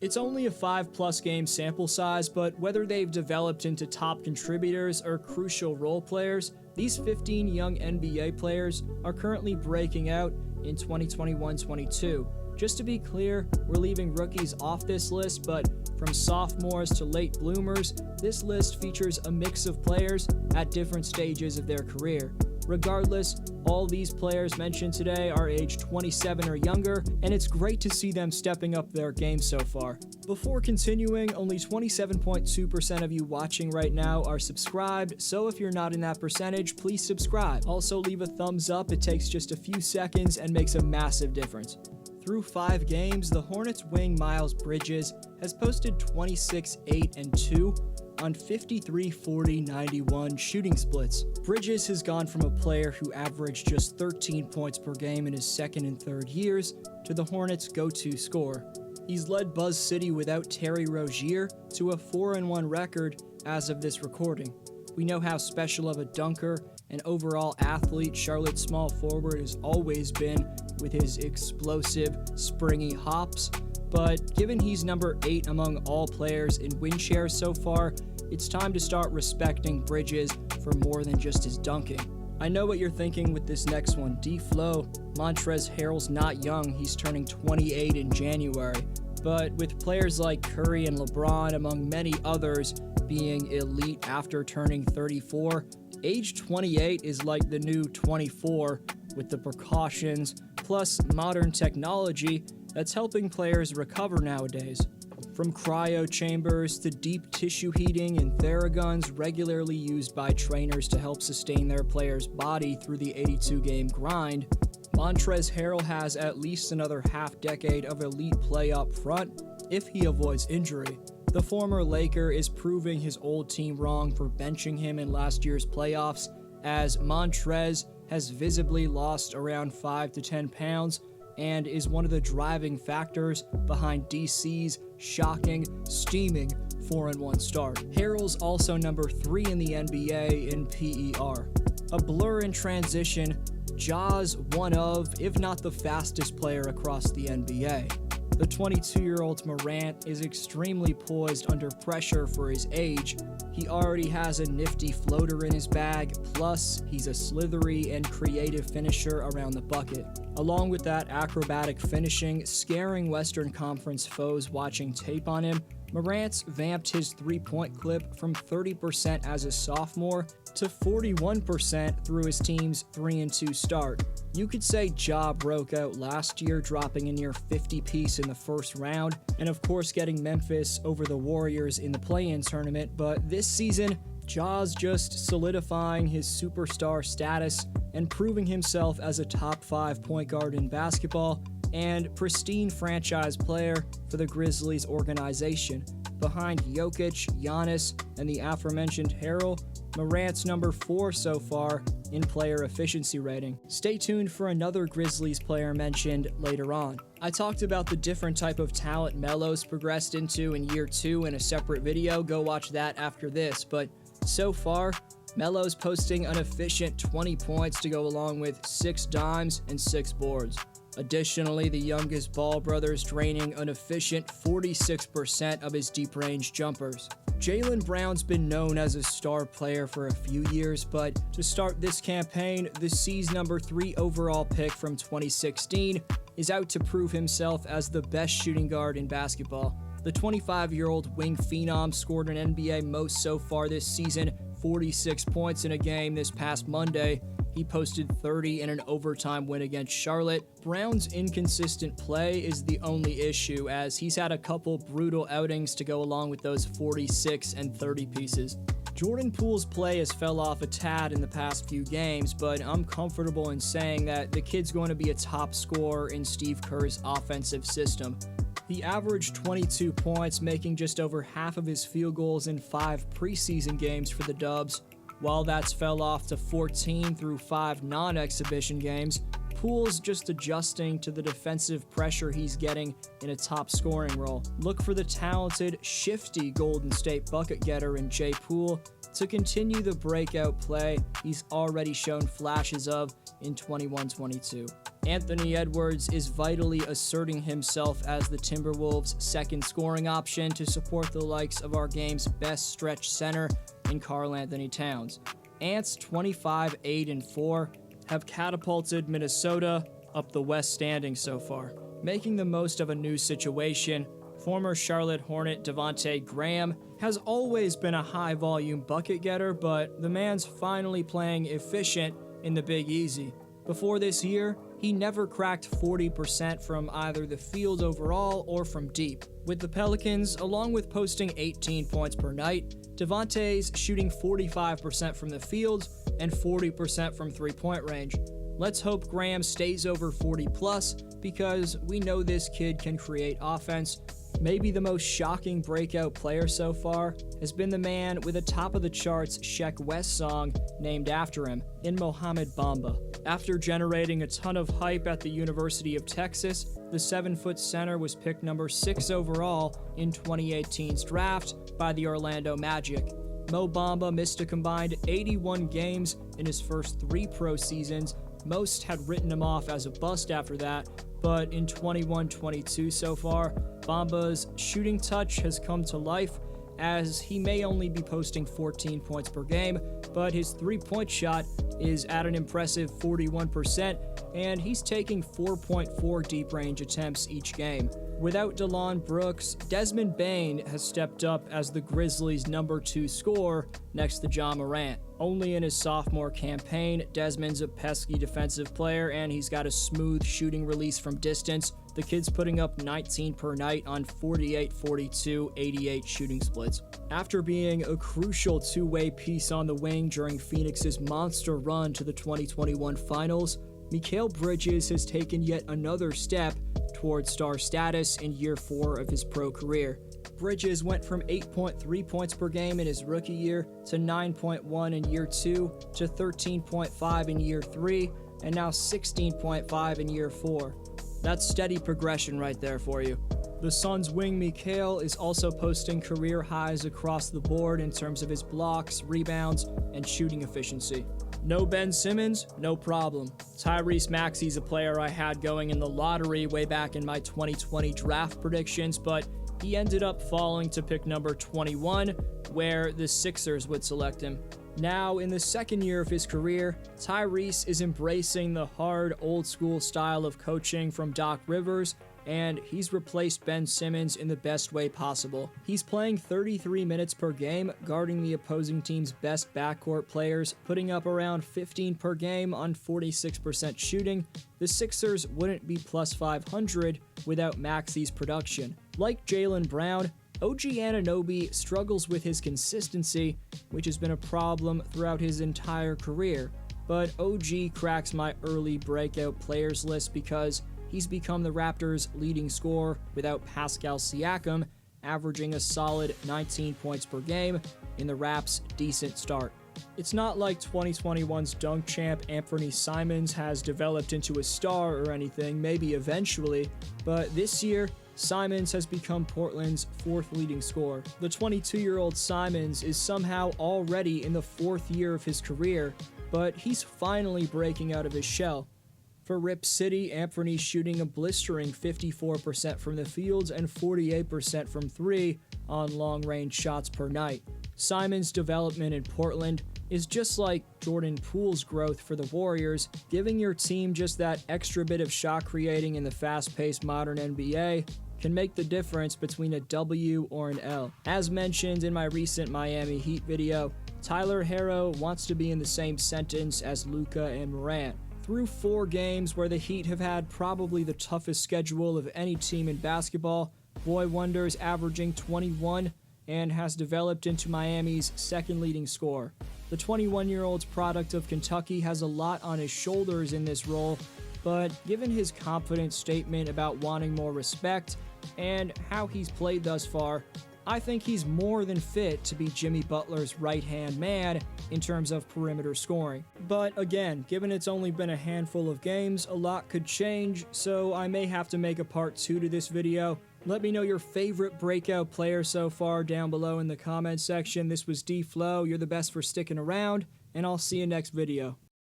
It's only a 5+ game sample size, but whether they've developed into top contributors or crucial role players, these 15 young NBA players are currently breaking out in 2021-22. Just to be clear, we're leaving rookies off this list, but from sophomores to late bloomers, this list features a mix of players at different stages of their career. Regardless, all these players mentioned today are age 27 or younger, and it's great to see them stepping up their game so far. Before continuing, only 27.2% of you watching right now are subscribed, so if you're not in that percentage, please subscribe. Also leave a thumbs up, it takes just a few seconds and makes a massive difference. Through 5 games, the Hornets wing Miles Bridges has posted 26, 8, and 2 on 53, 40, 91 shooting splits. Bridges has gone from a player who averaged just 13 points per game in his second and third years to the Hornets' go-to scorer. He's led Buzz City without Terry Rozier to a 4-1 record as of this recording. We know how special of a dunker and overall athlete Charlotte's small forward has always been with his explosive, springy hops, but given he's number 8 among all players in win shares so far, it's time to start respecting Bridges for more than just his dunking. I know what you're thinking with this next one. DFlow, Montrezl Harrell's not young, he's turning 28 in January. But with players like Curry and LeBron, among many others, being elite after turning 34, age 28 is like the new 24 with the precautions, plus modern technology that's helping players recover nowadays. From cryo chambers to deep tissue heating and Theraguns regularly used by trainers to help sustain their player's body through the 82-game grind, Montrezl Harrell has at least another half-decade of elite play up front if he avoids injury. The former Laker is proving his old team wrong for benching him in last year's playoffs, as Montrez has visibly lost around 5 to 10 pounds and is one of the driving factors behind DC's shocking, steaming 4-1 start. Harrell's also number 3 in the NBA in PER. A blur in transition, Ja's one of, if not the fastest player across the NBA. The 22-year-old Morant is extremely poised under pressure for his age. He already has a nifty floater in his bag, plus he's a slithery and creative finisher around the bucket. Along with that acrobatic finishing, scaring Western Conference foes watching tape on him, Morant's vamped his three-point clip from 30% as a sophomore to 41% through his team's 3-2 start. You could say Ja broke out last year, dropping a near 50-piece in the first round, and of course getting Memphis over the Warriors in the play-in tournament, but this season, Ja's just solidifying his superstar status and proving himself as a top 5 point guard in basketball and pristine franchise player for the Grizzlies organization. Behind Jokic, Giannis, and the aforementioned Herro, Morant's number 4 so far in player efficiency rating. Stay tuned for another Grizzlies player mentioned later on. I talked about the different type of talent Melo's progressed into in year 2 in a separate video, go watch that after this, but so far, Melo's posting an efficient 20 points to go along with 6 dimes and 6 boards. Additionally, the youngest Ball brothers draining an efficient 46% of his deep-range jumpers. Jalen Brown's been known as a star player for a few years, but to start this campaign, the C's number 3 overall pick from 2016 is out to prove himself as the best shooting guard in basketball. The 25-year-old wing phenom scored an NBA most so far this season, 46 points in a game this past Monday. He posted 30 in an overtime win against Charlotte. Brown's inconsistent play is the only issue, as he's had a couple brutal outings to go along with those 46 and 30 pieces. Jordan Poole's play has fell off a tad in the past few games, but I'm comfortable in saying that the kid's going to be a top scorer in Steve Kerr's offensive system. He averaged 22 points, making just over half of his field goals in 5 preseason games for the Dubs. While that's fell off to 14 through 5 non-exhibition games, Poole's just adjusting to the defensive pressure he's getting in a top scoring role. Look for the talented, shifty Golden State bucket getter in Jay Poole to continue the breakout play he's already shown flashes of in 21-22. Anthony Edwards is vitally asserting himself as the Timberwolves' second scoring option to support the likes of our game's best stretch center in Karl-Anthony Towns. Ants 25-8-4 have catapulted Minnesota up the West standings so far. Making the most of a new situation, former Charlotte Hornet Devonte Graham has always been a high-volume bucket getter, but the man's finally playing efficient in the Big Easy. Before this year, he never cracked 40% from either the field overall or from deep. With the Pelicans, along with posting 18 points per night, Devonte's shooting 45% from the field and 40% from three-point range. Let's hope Graham stays over 40+, because we know this kid can create offense. Maybe the most shocking breakout player so far has been the man with a top-of-the-charts Sheck West song named after him, in Mohamed Bamba. After generating a ton of hype at the University of Texas, the 7-foot center was picked number 6 overall in 2018's draft by the Orlando Magic. Mo Bamba missed a combined 81 games in his first 3 pro seasons. Most had written him off as a bust after that, but in 21-22 so far, Bamba's shooting touch has come to life, as he may only be posting 14 points per game, but his three-point shot is at an impressive 41%, and he's taking 4.4 deep-range attempts each game. Without Delon Brooks, Desmond Bane has stepped up as the Grizzlies' number 2 scorer next to Ja Morant. Only in his sophomore campaign, Desmond's a pesky defensive player, and he's got a smooth shooting release from distance. The kid's putting up 19 per night on 48, 42, 88 shooting splits. After being a crucial two-way piece on the wing during Phoenix's monster run to the 2021 finals, Mikal Bridges has taken yet another step towards star status in year 4 of his pro career. Bridges went from 8.3 points per game in his rookie year to 9.1 in year 2 to 13.5 in year 3 and now 16.5 in year 4. That's steady progression right there for you. The Suns' wing Mikal is also posting career highs across the board in terms of his blocks, rebounds, and shooting efficiency. No Ben Simmons? No problem. Tyrese Maxie's a player I had going in the lottery way back in my 2020 draft predictions, but he ended up falling to pick number 21, where the Sixers would select him. Now, in the second year of his career, Tyrese is embracing the hard, old-school style of coaching from Doc Rivers, and he's replaced Ben Simmons in the best way possible. He's playing 33 minutes per game, guarding the opposing team's best backcourt players, putting up around 15 per game on 46% shooting. The Sixers wouldn't be plus 500 without Maxey's production. Like Jalen Brown, OG Anunoby struggles with his consistency, which has been a problem throughout his entire career. But OG cracks my early breakout players list because he's become the Raptors' leading scorer without Pascal Siakam, averaging a solid 19 points per game in the Raps' decent start. It's not like 2021's dunk champ Anfernee Simons has developed into a star or anything, maybe eventually, but this year, Simons has become Portland's 4th leading scorer. The 22-year-old Simons is somehow already in the 4th year of his career, but he's finally breaking out of his shell. For Rip City, Anfernee's shooting a blistering 54% from the field and 48% from 3 on long-range shots per night. Simons' development in Portland is just like Jordan Poole's growth for the Warriors, giving your team just that extra bit of shot creating in the fast-paced modern NBA can make the difference between a W or an L. As mentioned in my recent Miami Heat video, Tyler Herro wants to be in the same sentence as Luka and Morant. Through 4 games where the Heat have had probably the toughest schedule of any team in basketball, Boy Wonder's averaging 21 and has developed into Miami's 2nd leading scorer. The 21-year-old's product of Kentucky has a lot on his shoulders in this role, but given his confident statement about wanting more respect and how he's played thus far, I think he's more than fit to be Jimmy Butler's right-hand man in terms of perimeter scoring. But again, given it's only been a handful of games, a lot could change, so I may have to make a part 2 to this video. Let me know your favorite breakout player so far down below in the comments section. This was DFlow, you're the best for sticking around, and I'll see you next video.